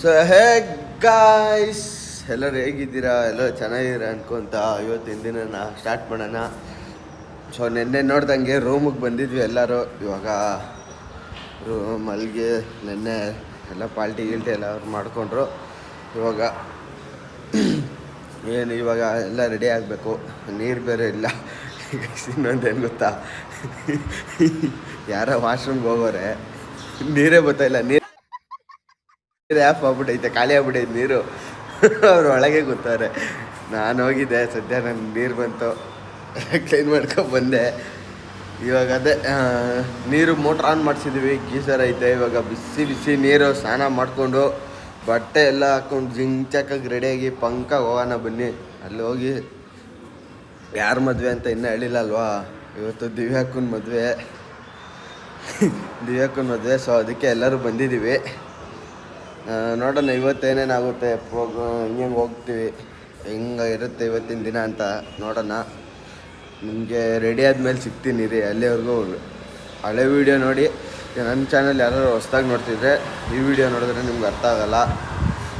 So hey guys, ಎಲ್ಲರೂ ಹೇಗಿದ್ದೀರಾ? ಎಲ್ಲರೂ ಚೆನ್ನಾಗಿದ್ದೀರಾ ಅನ್ಕೊಂತ ಇವತ್ತಿನ ದಿನ ಸ್ಟಾರ್ಟ್ ಮಾಡೋಣ. ಸೊ ನೆನ್ನೆ ನೋಡ್ದಂಗೆ ರೂಮಿಗೆ ಬಂದಿದ್ವಿ ಎಲ್ಲರೂ. ಇವಾಗ ಮಲ್ಗೆ ನೆನ್ನೆ ಎಲ್ಲ ಪಾಲ್ಟಿ ಗಿಲ್ಟಿ ಎಲ್ಲ ಅವ್ರು ಮಾಡಿಕೊಂಡ್ರು. ಇವಾಗ ಎಲ್ಲ ರೆಡಿ ಆಗಬೇಕು. ನೀರು ಬೇರೆ ಇಲ್ಲ. ಇನ್ನೊಂದೇನು ಗೊತ್ತಾ, ಯಾರೋ ವಾಶ್ರೂಮ್ಗೆ ಹೋಗೋರೆ, ನೀರೇ ಬರ್ತಾಯಿಲ್ಲ. ನೀರು ಆ್ಯಪ್ ಆಗ್ಬಿಟ್ಟೈತೆ, ಖಾಲಿ ಆಗ್ಬಿಟ್ಟೈತೆ ನೀರು. ಅವ್ರು ಒಳಗೆ ಗೊತ್ತಾರೆ. ನಾನು ಹೋಗಿದ್ದೆ, ಸದ್ಯ ನನ್ನ ನೀರು ಬಂತು, ಕ್ಲೀನ್ ಮಾಡ್ಕೊಂಡು ಬಂದೆ. ಇವಾಗ ಅದೇ ನೀರು ಮೋಟ್ರ್ ಆನ್ ಮಾಡಿಸಿದ್ವಿ, ಗೀಸರ್ ಐತೆ. ಇವಾಗ ಬಿಸಿ ಬಿಸಿ ನೀರು ಸ್ನಾನ ಮಾಡಿಕೊಂಡು ಬಟ್ಟೆ ಎಲ್ಲ ಹಾಕ್ಕೊಂಡು ಜಿಂಚಾಕಾಗಿ ರೆಡಿಯಾಗಿ ಪಂಕಾಗಿ ಹೋಗೋಣ ಬನ್ನಿ. ಅಲ್ಲಿ ಹೋಗಿ ಯಾರ ಮದುವೆ ಅಂತ ಇನ್ನೂ ಹೇಳಿಲ್ಲ ಅಲ್ವಾ. ಇವತ್ತು ದಿವ್ಯಾಕ್ಕನ ಮದುವೆ. ಸೊ ಅದಕ್ಕೆ ಎಲ್ಲರೂ ಬಂದಿದ್ದೀವಿ. ನೋಡೋಣ ಇವತ್ತೇನೇನಾಗುತ್ತೆ, ಹಿಂಗೆ ಹೋಗ್ತೀವಿ, ಹೆಂಗಿರುತ್ತೆ ಇವತ್ತಿನ ದಿನ ಅಂತ ನೋಡೋಣ. ನಿಮಗೆ ರೆಡಿ ಆದಮೇಲೆ ಸಿಗ್ತೀನಿ ರೀ. ಅಲ್ಲಿವರೆಗೂ ಹಳೆ ವೀಡಿಯೋ ನೋಡಿ. ನನ್ನ ಚಾನಲ್ ಯಾರು ಹೊಸ್ದಾಗಿ ನೋಡ್ತಿದ್ರೆ ಈ ವಿಡಿಯೋ ನೋಡಿದ್ರೆ ನಿಮ್ಗೆ ಅರ್ಥ ಆಗೋಲ್ಲ.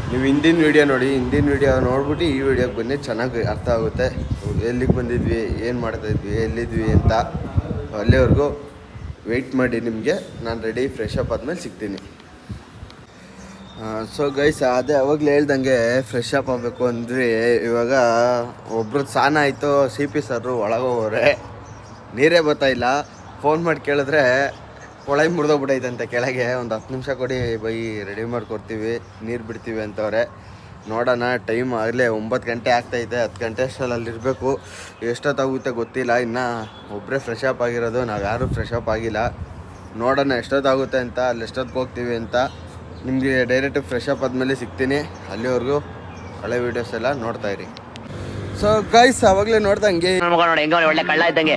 ನೀವು ಹಿಂದಿನ ವೀಡಿಯೋ ನೋಡಿ, ಹಿಂದಿನ ವೀಡಿಯೋ ನೋಡ್ಬಿಟ್ಟು ಈ ವಿಡಿಯೋಗೆ ಬನ್ನಿ, ಚೆನ್ನಾಗಿ ಅರ್ಥ ಆಗುತ್ತೆ. ಎಲ್ಲಿಗೆ ಬಂದಿದ್ವಿ, ಏನು ಮಾಡ್ತಾಯಿದ್ವಿ, ಎಲ್ಲಿದ್ವಿ ಅಂತ. ಅಲ್ಲಿವರೆಗೂ ವೆಯ್ಟ್ ಮಾಡಿ. ನಿಮಗೆ ನಾನು ರೆಡಿ ಫ್ರೆಶ್ ಅಪ್ ಆದಮೇಲೆ ಸಿಗ್ತೀನಿ. ಸೊ ಗೈಸ್, ಅದೇ ಅವಾಗಲೇ ಹೇಳ್ದಂಗೆ ಫ್ರೆಶ್ ಅಪ್ ಆಗಬೇಕು ಅಂದರೆ ಇವಾಗ ಒಬ್ರದ್ದು ಸ್ನಾನ ಆಯಿತು. CP ಸರ್ರು ಒಳಗೋಗೋರೆ, ನೀರೇ ಬರ್ತಾಯಿಲ್ಲ. ಫೋನ್ ಮಾಡಿ ಕೇಳಿದ್ರೆ ಕೊಳಾಯಿ ಮುರಿದೋಗ್ಬಿಟ್ಟೈತಂತೆ ಕೆಳಗೆ. ಒಂದು 10 ನಿಮಿಷ ಕೊಡಿ ಬೈ, ರೆಡಿ ಮಾಡಿಕೊಡ್ತೀವಿ, ನೀರು ಬಿಡ್ತೀವಿ ಅಂತವ್ರೆ. ನೋಡೋಣ. ಟೈಮ್ ಆಗಲೇ 9 ಗಂಟೆ ಆಗ್ತೈತೆ. 10 ಗಂಟೆ ಅಷ್ಟರಲ್ಲಿ ಅಲ್ಲಿರಬೇಕು. ಎಷ್ಟೊತ್ತಾಗುತ್ತೆ ಗೊತ್ತಿಲ್ಲ. ಇನ್ನು ಒಬ್ಬರೇ ಫ್ರೆಶ್ ಅಪ್ ಆಗಿರೋದು, ನಾವು ಯಾರೂ ಫ್ರೆಶ್ ಅಪ್ ಆಗಿಲ್ಲ. ನೋಡೋಣ ಎಷ್ಟೊತ್ತಾಗುತ್ತೆ ಅಂತ, ಅಲ್ಲಿ ಎಷ್ಟೊತ್ತಿಗೆ ಹೋಗ್ತೀವಿ ಅಂತ. ನಿಮಗೆ ಡೈರೆಕ್ಟ್ ಫ್ರೆಶ್ ಅಪ್ ಆದಮೇಲೆ ಸಿಗ್ತೀನಿ. ಅಲ್ಲಿವರೆಗೂ ಹಳೆ ವೀಡಿಯೋಸ್ ಎಲ್ಲ ನೋಡ್ತಾಯಿರಿ. ಸೊ ಗೈಸ್, ಅವಾಗಲೇ ನೋಡ್ದಂಗೆ ಒಳ್ಳೆ ಕಳ್ಳ ಇದ್ದಂಗೆ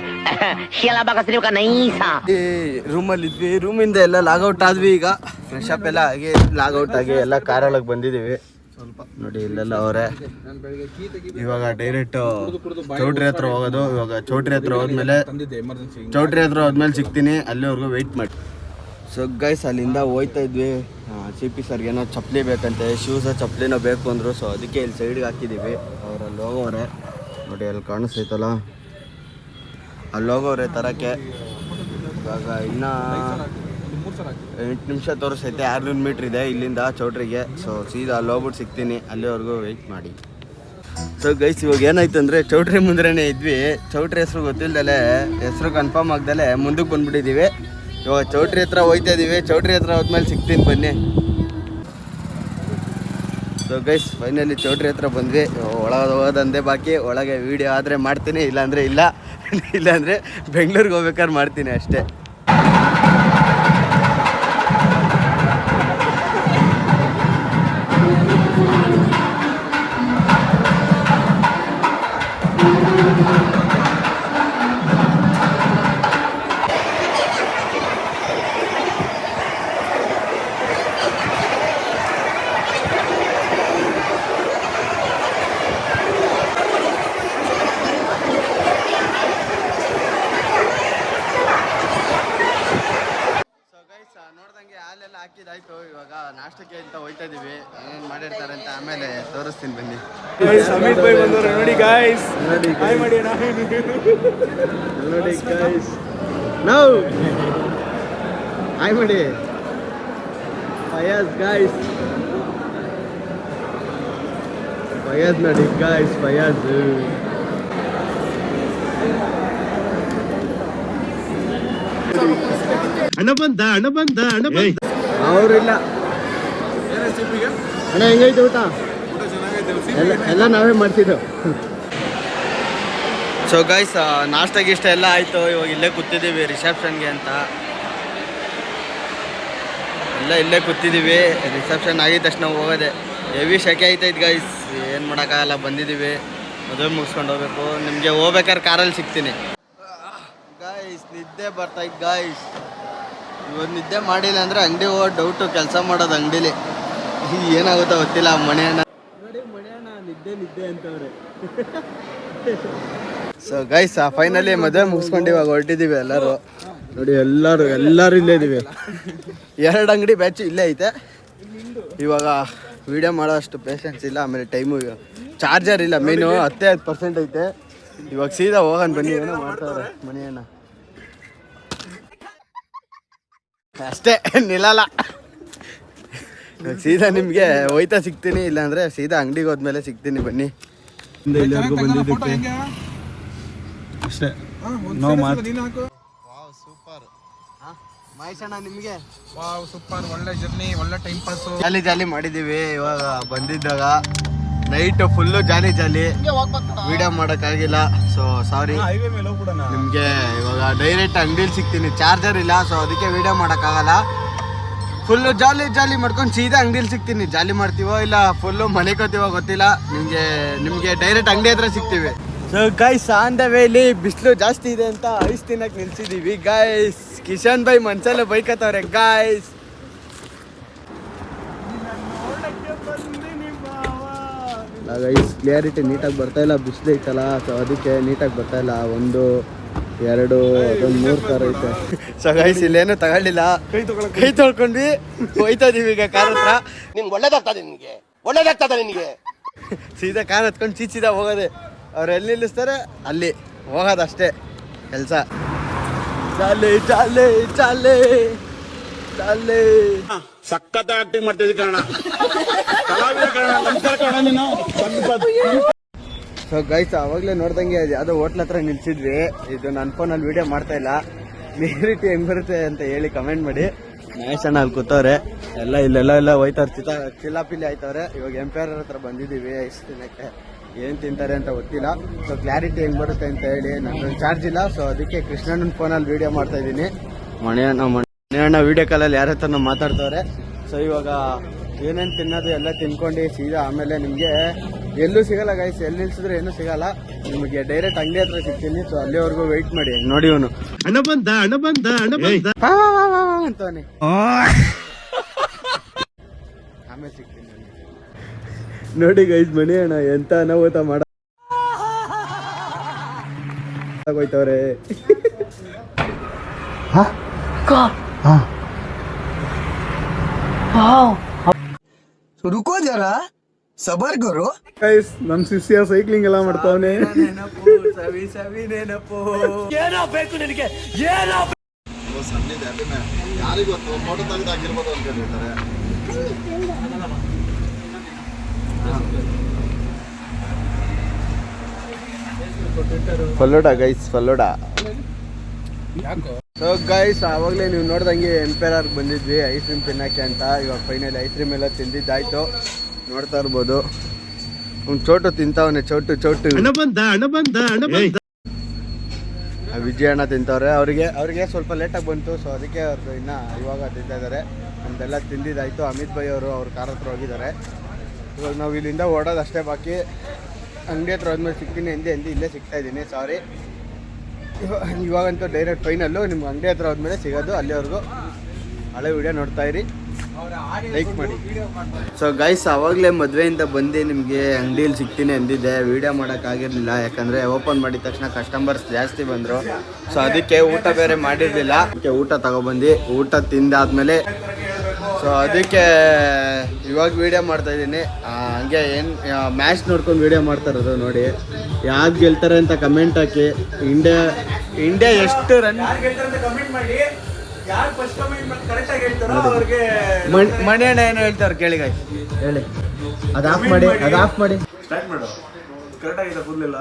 ರೂಮಲ್ಲಿ ಇದ್ವಿ. ರೂಮಿಂದ ಎಲ್ಲ ಲಾಗೌಟ್ ಆದ್ವಿ. ಈಗ ಫ್ರೆಶ್ ಅಪ್ ಎಲ್ಲ ಆಗಿ ಲಾಗೌಟ್ ಆಗಿ ಎಲ್ಲ ಕಾರೊಳಗೆ ಬಂದಿದ್ದೀವಿ. ಸ್ವಲ್ಪ ನೋಡಿ ಇಲ್ಲೆಲ್ಲ ಅವರೇ. ಇವಾಗ ಡೈರೆಕ್ಟ್ ಚೌಟ್ರಿ ಹತ್ರ ಹೋಗೋದು. ಇವಾಗ ಚೌಟ್ರಿ ಹತ್ರ ಹೋದ್ಮೇಲೆ ಸಿಗ್ತೀನಿ. ಅಲ್ಲಿವರೆಗೂ ವೆಯ್ಟ್ ಮಾಡಿ. ಸೊ ಗೈಸ್, ಅಲ್ಲಿಂದ ಹೋಯ್ತಾ ಇದ್ವಿ. CP ಸರ್ಗೆ ಏನೋ ಚಪ್ಪಲಿ ಬೇಕಂತೆ, ಚಪ್ಪಲಿನೋ ಬೇಕು ಅಂದರು. ಸೊ ಅದಕ್ಕೆ ಇಲ್ಲಿ ಸೈಡ್ಗೆ ಹಾಕಿದ್ದೀವಿ. ಅವರಲ್ಲಿ ಹೋಗೋರೆ ನೋಡಿ, ಅಲ್ಲಿ ಕಾಣಿಸ್ತೈತಲ್ಲ, ಅಲ್ಲಿ ಹೋಗೋರೆ ತರೋಕ್ಕೆ. ಇವಾಗ ಇನ್ನೂ 8 ನಿಮಿಷ ತೋರಿಸ್ತೈತೆ. 600 ಮೀಟ್ರ್ ಇದೆ ಇಲ್ಲಿಂದ ಚೌಟ್ರಿಗೆ. ಸೊ ಸೀದಾ ಅಲ್ಲಿ ಹೋಗ್ಬಿಟ್ಟು ಸಿಗ್ತೀನಿ. ಅಲ್ಲಿವರೆಗೂ ವೆಯ್ಟ್ ಮಾಡಿ. ಸೊ ಗೈಸ್, ಇವಾಗ ಏನಾಯ್ತು ಅಂದರೆ ಚೌಟ್ರಿ ಮುಂದ್ರೇ ಇದ್ವಿ. ಚೌಟ್ರಿ ಹೆಸ್ರು ಗೊತ್ತಿಲ್ಲದಲೆ, ಹೆಸ್ರು ಕನ್ಫರ್ಮ್ ಆಗ್ದಲೆ ಮುಂದಕ್ಕೆ ಬಂದುಬಿಟ್ಟಿದ್ದೀವಿ. ಇವಾಗ ಚೌಟ್ರಿ ಹತ್ರ ಹೋಯ್ತಾ ಇದ್ದೀವಿ. ಚೌಟ್ರಿ ಹತ್ರ ಹೋದ್ಮೇಲೆ ಸಿಗ್ತೀನಿ ಬನ್ನಿ. ಸೊ ಗೈಸ್, ಫೈನಲಿ ಚೌಟ್ರಿ ಹತ್ರ ಬಂದ್ವಿ. ಒಳಗೆ ಹೋಗೋದಂದೇ ಬಾಕಿ. ಒಳಗೆ ವೀಡಿಯೋ ಆದರೆ ಮಾಡ್ತೀನಿ, ಇಲ್ಲಾಂದರೆ ಇಲ್ಲ. ಇಲ್ಲಾಂದರೆ ಬೆಂಗಳೂರಿಗೆ ಹೋಗ್ಬೇಕಾದ್ರೆ ಮಾಡ್ತೀನಿ ಅಷ್ಟೇ. ನೋಡ್ದಂಗೆ ಹಾಲೆಲ್ಲ ಹಾಕಿದಾಯ್ತು. ಇವಾಗ ನಾಷ್ಟಕ್ಕೆ ಅಂತ ಹೋಯ್ತಾ ಇದೀವಿ. ಏನೇನು ಮಾಡಿರ್ತಾರೆ ಅಂತ ಆಮೇಲೆ ತೋರಿಸ್ತೀನಿ ಬನ್ನಿ. ಅಮಿತ್ ಬೈ ಬಂದವರು ನೋಡಿ ಗಾಯ್ಸ್. ಹಾಯ್ ಮಾಡಿ ಅಣ್ಣ. ನೋಡಿ ಗಾಯ್ಸ್, ನಾವು ಹಾಯ್ ಮಾಡಿ. ಫಯಾಜ್ ಗಾಯ್ಸ್, ಫಯಾಜ್ ನೋಡಿ ಗಾಯ್ಸ್, ಫಯಾಜ್. ಅಣ್ಣ ಬಂದ ಅವ್ರಿಲ್ಲ ಅಣ್ಣ. ಹೆಂಗೈತೆ ಊಟ? ಎಲ್ಲ ನಾವೇ ಮಾಡ್ತಿದ್ದೆವು. ಸೊ ಗೈಸ್, ನಾಷ್ಟ ಗೀಷ್ಟ ಎಲ್ಲ ಆಯಿತು. ಇವಾಗ ಇಲ್ಲೇ ಕೂತಿದ್ದೀವಿ ರಿಸೆಪ್ಷನ್ಗೆ ಅಂತ. ಎಲ್ಲ ಇಲ್ಲೇ ಕೂತಿದ್ದೀವಿ. ರಿಸೆಪ್ಷನ್ ಆಗಿದ ತಕ್ಷಣ ಹೋಗೋದೆ. ಹೆವಿ ಶೆಕೆ ಐತೈತೆ ಗೈಸ್, ಏನು ಮಾಡೋಕ್ಕಾಗಲ್ಲ. ಬಂದಿದ್ದೀವಿ, ಮದುವೆ ಮುಗಿಸ್ಕೊಂಡು ಹೋಗ್ಬೇಕು. ನಿಮಗೆ ಹೋಗ್ಬೇಕಾದ್ರೆ ಕಾರಲ್ಲಿ ಸಿಗ್ತೀನಿ. ಗಾಯ್ಸ್, ನಿದ್ದೆ ಬರ್ತೈತೆ ಗಾಯ್ಸ್. ಇವತ್ತು ನಿದ್ದೆ ಮಾಡಿಲ್ಲ ಅಂದರೆ ಅಂಗಡಿ ಹೋಗೋ ಡೌಟು. ಕೆಲಸ ಮಾಡೋದು ಅಂಗಡಿಲಿ ಏನಾಗುತ್ತೋ ಗೊತ್ತಿಲ್ಲ. ಮನೆಯಣ್ಣ ನೋಡಿ, ಮನೆಯಣ್ಣ ನಿದ್ದೆ ಅಂತವ್ರೆ. ಸೊ ಗೈಸ್, ಫೈನಲಿ ಮದುವೆ ಮುಗಿಸ್ಕೊಂಡು ಇವಾಗ ಹೊರಟಿದ್ದೀವಿ ಎಲ್ಲರೂ. ನೋಡಿ ಎಲ್ಲರೂ ಇಲ್ಲೇ ಇದ್ದೀವಿ. 2 ಅಂಗಡಿ ಬ್ಯಾಚ್ ಇಲ್ಲೇ ಐತೆ. ಇವಾಗ ವಿಡಿಯೋ ಮಾಡೋ ಅಷ್ಟು ಪೇಷನ್ಸ್ ಇಲ್ಲ, ಆಮೇಲೆ ಟೈಮು ಚಾರ್ಜರ್ ಇಲ್ಲ, ಮೇನು 10% ಐತೆ. ಇವಾಗ ಸೀದಾ ಹೋಗೋಣ ಬನ್ನಿ, ಏನೋ ಮಾಡ್ತಾವ್ರೆ ಮನಿ ಅಣ್ಣ ಅಷ್ಟೇ, ನಿಲ್ಲಲ್ಲ. ಇವಾಗ ಸೀದಾ ನಿಮಗೆ ಹೋಯ್ತಾ ಸಿಗ್ತೀನಿ, ಇಲ್ಲಾಂದರೆ ಸೀದಾ ಅಂಗಡಿಗೆ ಹೋದ್ಮೇಲೆ ಸಿಗ್ತೀನಿ ಬನ್ನಿ. ಎಲ್ಲರಿಗೂ ಬಂದಿದ್ದಕ್ಕೆ ಅಷ್ಟೇ. ನಾವು ಮಾತು ಸೂಪರ್ ಮಹೇಶ್ ಅಣ್ಣ, ನಿಮಗೆ ವಾವ್ ಸೂಪರ್, ಒಳ್ಳೆ ಜರ್ನಿ, ಒಳ್ಳೆ ಟೈಮ್ ಪಾಸು. ಜಾಲಿ ಮಾಡಿದ್ದೀವಿ. ಇವಾಗ ಬಂದಿದ್ದಾಗ ನೈಟ್ ಫುಲ್ಲು ಜಾಲಿ ವಿಡಿಯೋ ಮಾಡೋಕ್ಕಾಗಿಲ್ಲ, ಸೊ ಸಾರಿ. ಹೈವೇ ಮೇಲೆ ಹೋಗ್ಬಿಡೋಣ. ನಿಮಗೆ ಇವಾಗ ಡೈರೆಕ್ಟ್ ಅಂಗಡಿಲಿ ಸಿಗ್ತೀನಿ, ಚಾರ್ಜರ್ ಇಲ್ಲ, ಸೊ ಅದಕ್ಕೆ ವಿಡಿಯೋ ಮಾಡೋಕ್ಕಾಗಲ್ಲ. ಫುಲ್ಲು ಜಾಲಿ ಮಾಡ್ಕೊಂಡು ಸೀದಾ ಅಂಗಡಿಲಿ ಸಿಗ್ತೀನಿ. ಜಾಲಿ ಮಾಡ್ತೀವೋ ಇಲ್ಲ ಫುಲ್ಲು ಮನೆ ಕೋತೀವೋ ಗೊತ್ತಿಲ್ಲ. ನಿಮಗೆ ಡೈರೆಕ್ಟ್ ಅಂಗಡಿ ಹತ್ರ ಸಿಗ್ತೀವಿ. ಸೊ ಗೈಸ್, ಆನ್ ದ ವೇಲಿ ಬಿಸಿಲು ಜಾಸ್ತಿ ಇದೆ ಅಂತ ಐಸ್ ತಿನ್ನಕ್ಕೆ ನಿಲ್ಸಿದ್ದೀವಿ ಗೈಸ್. ಕಿಶನ್ ಬೈ ಮನ್ಸಲ್ಲೇ ಬೈಕತ್ತವ್ರೆ ಗೈಸ್. ಗೈಸ್ ಕ್ಲಿಯರಿಟಿ ನೀಟಾಗಿ ಬರ್ತಾಯಿಲ್ಲ, ಬಿಸಿಲು ಐತಲ್ಲ, ಸೊ ಅದಕ್ಕೆ ನೀಟಾಗಿ ಬರ್ತಾಯಿಲ್ಲ. 1 2 ಅದೊಂದು 3 ಕಾರ್ ಐತೆ. ಸೊ ಗೈಸ್, ಇಲ್ಲೇನು ತಗೊಳ್ಳಿಲ್ಲ, ಕೈ ತೊಳ್ಕೊಂಡ್ವಿ ಹೋಯ್ತಾ ಇದೀವಿ ಈಗ ಕಾರ್ ಹತ್ರ. ನಿನ್ಗೆ ಒಳ್ಳೇದಾಗ್ತದೆ ನಿನಗೆ ಸೀದಾ ಕಾರ್ ಹತ್ಕೊಂಡು ಚೀಚಿದ ಹೋಗೋದೆ. ಅವ್ರು ಎಲ್ಲಿ ನಿಲ್ಲಿಸ್ತಾರೆ ಅಲ್ಲಿ ಹೋಗೋದಷ್ಟೇ ಕೆಲಸ. ಚಾಲೆ ಸಖತ್ ಆಕ್ಟಿಂಗ್ ಮಾಡ್ತಿದ್ದೆ ಕಣ, ಕಲಾವಿದ ಕಣ, ನಮಸ್ಕಾರ ಕಣ ನೀನು. ಸೊ ಗೈಸ್, ಅವಾಗಲೇ ನೋಡ್ದಂಗೆ ಯಾವುದೋ ಹೋಟ್ಲ್ ಹತ್ರ ನಿಲ್ಸಿದ್ವಿ. ಇದು ನನ್ನ ಫೋನಲ್ಲಿ ವೀಡಿಯೋ ಮಾಡ್ತಾ ಇಲ್ಲ, ಕ್ಲಿಯರಿಟಿ ಹೆಂಗ್ ಬರುತ್ತೆ ಅಂತ ಹೇಳಿ ಕಮೆಂಟ್ ಮಾಡಿ. ಮಹೇಶ್ ಅಣ್ಣ ಅಲ್ಲಿ ಕೂತವ್ರೆ, ಇಲ್ಲೆಲ್ಲ ಹೋಯ್ತವ್ರೆ, ಚಿಲ್ಲಾಪಿಲ್ಲಿ ಆಯ್ತವ್ರೆ. ಇವಾಗ ಎಂಪೈರ್ ಹತ್ರ ಬಂದಿದ್ದೀವಿ ಐಸ್ ತಿನ್ನಕ್ಕೆ. ಏನು ತಿಂತಾರೆ ಅಂತ ಗೊತ್ತಿಲ್ಲ, ಸೊ ಕ್ಲಾರಿಟಿ ಹೆಂಗ್ ಬರುತ್ತೆ ಅಂತ ಹೇಳಿ. ನನ್ನ ಚಾರ್ಜ್ ಇಲ್ಲ, ಸೊ ಅದಕ್ಕೆ ಕೃಷ್ಣಣ್ಣನ ಫೋನಲ್ಲಿ ವೀಡಿಯೋ ಮಾಡ್ತಾ ಇದ್ದೀನಿ. ಮಣಿಯಣ್ಣ ವೀಡಿಯೋ ಕಾಲಲ್ಲಿ ಯಾರ ಹತ್ರ ಮಾತಾಡ್ತವ್ರೆ. ಸೊ ಇವಾಗ ಏನೇನು ತಿನ್ನೋದು ಎಲ್ಲ ತಿನ್ಕೊಂಡು ಸೀದಾ ಆಮೇಲೆ ನಿಮಗೆ ಎಲ್ಲೂ ಸಿಗಲ್ಲ ಗೈಸ್, ಎಲ್ಲಿ ನಿಲ್ಸಿದ್ರೆ ಏನೂ ಸಿಗಲ್ಲ. ನಿಮಗೆ ಡೈರೆಕ್ಟ್ ಅಂಗಡಿ ಹತ್ರ ಸಿಗ್ತೀನಿ, ಸೊ ಅಲ್ಲಿವರೆಗೂ ವೆಯ್ಟ್ ಮಾಡಿ. ನೋಡಿ ಅವನು ಹಣ ಬಂದ ಅಂತಾನೆ, ಆಮೇಲೆ ಸಿಗ್ತೀನಿ. ನೋಡಿ ಗೈಸ್, ಮಣಿ ಅಣ್ಣ ಎಂತ ಅನಾಹುತ ಹೋಯ್ತವ್ರೆ. रुको जरा सबर करो. ಗೈಸ್, ನಮ್ ಶಿಷ್ಯ ಸೈಕ್ಲಿಂಗ್ ಎಲ್ಲ ಮಾಡ್ತಾವನೆ. ಸವಿ ನೆನಪು. ಯಾರಿಗೊತ್ತು ಫೋಟೋ ತೆಗೆದು ಹಾಕಿರ್ಬೋದು ಅಂತ ಹೇಳಿರ್ತಾರೆ. ಫಲ್ಲೋಡ ಗೈಸ್, ಫಲ್ಲೋಡ. ಸೊ ಗೈಸ್, ಆವಾಗಲೇ ನೀವು ನೋಡ್ದಂಗೆ ಎಂಪೈರ್ ಬಂದಿದ್ವಿ ಐಸ್ ಕ್ರೀಮ್ ತಿನ್ನಕ್ಕೆ ಅಂತ. ಇವಾಗ ಫೈನಲ್ ಐಸ್ ಕ್ರೀಮ್ ಎಲ್ಲ ತಿಂದಿದ್ದಾಯ್ತು, ನೋಡ್ತಾ ಇರ್ಬೋದು. ಒಂದು ಚೋಟು ತಿಂತಾವನೆ, ಚೋಟು ವಿಜಯ ಅಣ್ಣ ತಿಂತವ್ರೆ. ಅವ್ರಿಗೆ ಸ್ವಲ್ಪ ಲೇಟಾಗಿ ಬಂತು, ಸೊ ಅದಕ್ಕೆ ಅವ್ರದ್ದು ಇನ್ನು ಇವಾಗ ತಿಂತಾ ಇದ್ದಾರೆ. ನಮ್ದೆಲ್ಲ ತಿಂದಿದ್ದಾಯ್ತು. ಅಮಿತ್ ಭಾಯ್ ಅವರು ಅವ್ರ ಕಾರ್ ಹತ್ರ ಹೋಗಿದ್ದಾರೆ. ಇವಾಗ ನಾವು ಇಲ್ಲಿಂದ ಓಡೋದು ಅಷ್ಟೇ ಬಾಕಿ. ಅಂಗಡಿ ಹತ್ರ ಹೋದ್ಮೇಲೆ ಸಿಗ್ತೀನಿ ಎಂದಿ ಇಲ್ಲೇ ಸಿಗ್ತಾ ಇದ್ದೀನಿ, ಸಾರಿ. ಇವಾಗಂತೂ ಡೈರೆಕ್ಟ್ ಫೈನಲ್ಲು ನಿಮ್ಗೆ ಅಂಗಡಿ ಹತ್ರ ಹೋದ್ಮೇಲೆ ಸಿಗೋದು. ಅಲ್ಲಿವರೆಗೂ ಹಳೆ ವಿಡಿಯೋ ನೋಡ್ತಾ ಇರಿ, ಲೈಕ್ ಮಾಡಿ. ಸೊ ಗೈಸ್, ಆವಾಗಲೇ ಮದುವೆಯಿಂದ ಬಂದು ನಿಮಗೆ ಅಂಗಡಿಯಲ್ಲಿ ಸಿಗ್ತೀನಿ ಅಂದಿದ್ದೆ. ವೀಡಿಯೋ ಮಾಡೋಕ್ಕಾಗಿರಲಿಲ್ಲ, ಯಾಕಂದರೆ ಓಪನ್ ಮಾಡಿದ ತಕ್ಷಣ ಕಸ್ಟಮರ್ಸ್ ಜಾಸ್ತಿ ಬಂದರು. ಸೊ ಅದಕ್ಕೆ ಊಟ ಬೇರೆ ಮಾಡಿರಲಿಲ್ಲ, ಅದಕ್ಕೆ ಊಟ ತಗೊಬಂದು ಊಟ ತಿಂದಾದ್ಮೇಲೆ ಸೊ ಅದಕ್ಕೆ ಇವಾಗ ವೀಡಿಯೋ ಮಾಡ್ತಾಯಿದ್ದೀನಿ. ಹಂಗೆ ಏನು ಮ್ಯಾಚ್ ನೋಡ್ಕೊಂಡು ವೀಡಿಯೋ ಮಾಡ್ತಾ ಇರೋದು. ನೋಡಿ ಯಾರು ಗೆಲ್ತಾರೆ ಅಂತ ಕಮೆಂಟ್ ಹಾಕಿ. ಇಂಡಿಯಾ ಎಷ್ಟು ರನ್ ಕಮೆಂಟ್ ಮಾಡಿ, ಯಾರು ಫಸ್ಟ್ ಕಮೆಂಟ್ ಕರೆಕ್ಟ್ ಆಗಿ ಹೇಳ್ತಾರೋ ಅವ್ರಿಗೆ ಮಣಿ ಅಣ್ಣ ಏನು ಹೇಳ್ತಾರೆ ಕೇಳಿ ಗಾಯ್, ಹೇಳಿ. ಅದು ಆಫ್ ಮಾಡಿ ಸ್ಟಾರ್ಟ್ ಮಾಡು. ಕರೆಕ್ಟ್ ಆಗಿದೆ ಫುಲ್ ಎಲ್ಲ.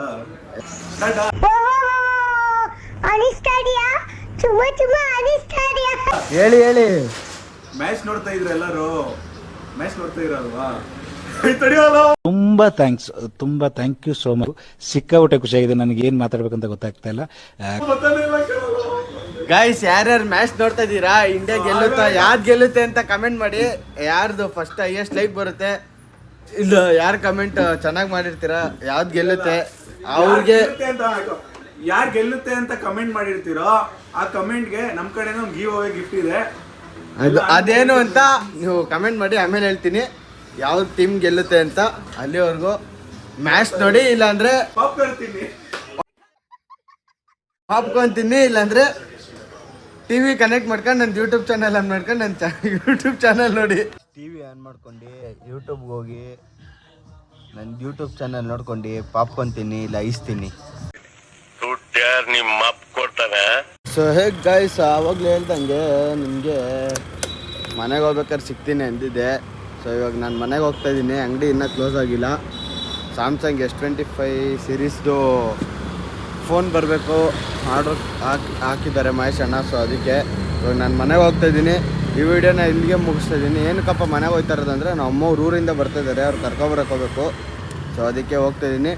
ಹೇಳಿ. ಮ್ಯಾಚ್ ನೋಡ್ತಾ ಇದ್ರು ಎಲ್ಲರೂ, ಮ್ಯಾಚ್ ನೋಡ್ತಾ ಇರಲ್ವಾ? ತುಂಬಾ ಥ್ಯಾಂಕ್ ಯು ಸೋ ಮಚ್. ಸಿಕ್ಕಾಪಟ್ಟೆ ಖುಷಿಯಾಗಿದೆ. ನನಗೆ ಏನ್ ಮಾತಾಡ್ಬೇಕಂತ ಗೊತ್ತಾಗ್ತಾ ಇಲ್ಲ. ಗೈಸ್, ಯಾರ್ಯಾರು ಮ್ಯಾಚ್ ನೋಡ್ತಾ ಇದ್ದೀರಾ, ಇಂಡಿಯಾ ಗೆಲ್ಲುತ್ತಾ, ಯಾರು ಗೆಲ್ಲುತ್ತೆ ಅಂತ ಕಮೆಂಟ್ ಮಾಡಿ. ಯಾರ್ದು ಫಸ್ಟ್ ಹೈಯೆಸ್ಟ್ ಲೈಕ್ ಬರುತ್ತೆ, ಇಲ್ಲ ಯಾರು ಕಮೆಂಟ್ ಚೆನ್ನಾಗಿ ಮಾಡಿರ್ತೀರಾ, ಯಾವ್ದು ಗೆಲ್ಲುತ್ತೆ ಅವ್ರಿಗೆ. ಯಾರು ಗೆಲ್ಲುತ್ತೆ ಅಂತ ಕಮೆಂಟ್ ಮಾಡಿರ್ತೀರೋ ಆ ಕಮೆಂಟ್ಗೆ ನಮ್ಮ ಕಡೆನೂ ಗಿವ್ ಅವೇ ಗಿಫ್ಟ್ ಇದೆ. ಅದೇನು ಅಂತ ನೀವು ಕಮೆಂಟ್ ಮಾಡಿ, ಆಮೇಲೆ ಹೇಳ್ತೀನಿ ಯಾವ ಟೀಮ್ ಗೆಲ್ಲುತ್ತೆ ಅಂತ. ಅಲ್ಲಿವರೆಗೂ ಮ್ಯಾಚ್ ನೋಡಿ, ಇಲ್ಲಾಂದ್ರೆ ಪಾಪ್ಕಾರ್ನ್ ತಿನ್ನಿ, ಇಲ್ಲಾಂದ್ರೆ ಟಿವಿ ಕನೆಕ್ಟ್ ಮಾಡ್ಕೊಂಡು ನನ್ನ ಯೂಟ್ಯೂಬ್ ಚಾನಲ್ ಮಾಡ್ಕೊಂಡು ನನ್ನ ಯೂಟ್ಯೂಬ್ ಚಾನಲ್ ನೋಡಿ. ಟಿ ವಿ ಆನ್ ಮಾಡ್ಕೊಂಡು ಯೂಟ್ಯೂಬ್ಗೆ ಹೋಗಿ ನನ್ನ ಯೂಟ್ಯೂಬ್ ಚಾನಲ್ ನೋಡ್ಕೊಂಡು ಪಾಪ್ಕಾರ್ನ್ ತಿನ್ನಿ ಇಲ್ಲ ಐಸ್ ತಿನ್ನಿ. ಸೊ ಹೇಗೆ ಗೈಸ್ ಆವಾಗಲೇ ಹೇಳ್ದಂಗೆ ನಿಮಗೆ ಮನೆಗೆ ಹೋಗ್ಬೇಕಾದ್ರೆ ಸಿಗ್ತೀನಿ ಅಂದಿದ್ದೆ. ಸೊ ಇವಾಗ ನಾನು ಮನೆಗೆ ಹೋಗ್ತಾಯಿದ್ದೀನಿ. ಅಂಗಡಿ ಇನ್ನೂ ಕ್ಲೋಸ್ ಆಗಿಲ್ಲ. ಸ್ಯಾಮ್ಸಂಗ್ S25 ಸೀರೀಸ್ದು ಫೋನ್ ಬರಬೇಕು, ಆರ್ಡ್ರ್ ಹಾಕಿದ್ದಾರೆ ಮಹೇಶ್ ಅಣ್ಣ. ಸೊ ಅದಕ್ಕೆ ಇವಾಗ ನಾನು ಮನೆಗೆ ಹೋಗ್ತಾಯಿದ್ದೀನಿ. ಈ ವಿಡಿಯೋನ ಇಲ್ಲಿಗೆ ಮುಗಿಸ್ತಾಯಿದ್ದೀನಿ. ಏನಕ್ಕಪ್ಪ ಮನೆಗೆ ಹೋಗ್ತಾ ಇರೋದಂದರೆ ನಮ್ಮ ಅಮ್ಮ ಊರಿಂದ ಬರ್ತಾಯಿದ್ದಾರೆ, ಅವ್ರು ಕರ್ಕೊಬರಕ್ಕೆ ಹೋಗಬೇಕು. ಸೊ ಅದಕ್ಕೆ ಹೋಗ್ತಾಯಿದ್ದೀನಿ.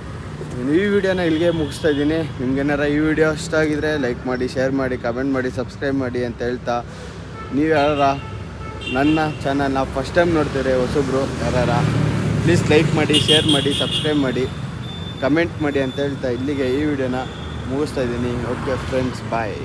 ಈ ವಿಡಿಯೋನ ಇಲ್ಲಿಗೆ ಮುಗಿಸ್ತಾ ಇದ್ದೀನಿ. ನಿಮ್ಗೇನಾರ ಈ ವಿಡಿಯೋ ಇಷ್ಟ ಆಗಿದ್ರೆ ಲೈಕ್ ಮಾಡಿ, ಶೇರ್ ಮಾಡಿ, ಕಮೆಂಟ್ ಮಾಡಿ, ಸಬ್ಸ್ಕ್ರೈಬ್ ಮಾಡಿ ಅಂತ ಹೇಳ್ತಾ, ನೀವು ಯಾರ ನನ್ನ ಚಾನಲ್ನ ಫಸ್ಟ್ ಟೈಮ್ ನೋಡ್ತೀರಿ ಹೊಸಬ್ರು ಯಾರ ಪ್ಲೀಸ್ ಲೈಕ್ ಮಾಡಿ, ಶೇರ್ ಮಾಡಿ, ಸಬ್ಸ್ಕ್ರೈಬ್ ಮಾಡಿ, ಕಮೆಂಟ್ ಮಾಡಿ ಅಂತ ಹೇಳ್ತಾ ಇಲ್ಲಿಗೆ ಈ ವಿಡಿಯೋನ ಮುಗಿಸ್ತಾ ಇದ್ದೀನಿ. ಓಕೆ ಫ್ರೆಂಡ್ಸ್, ಬಾಯ್.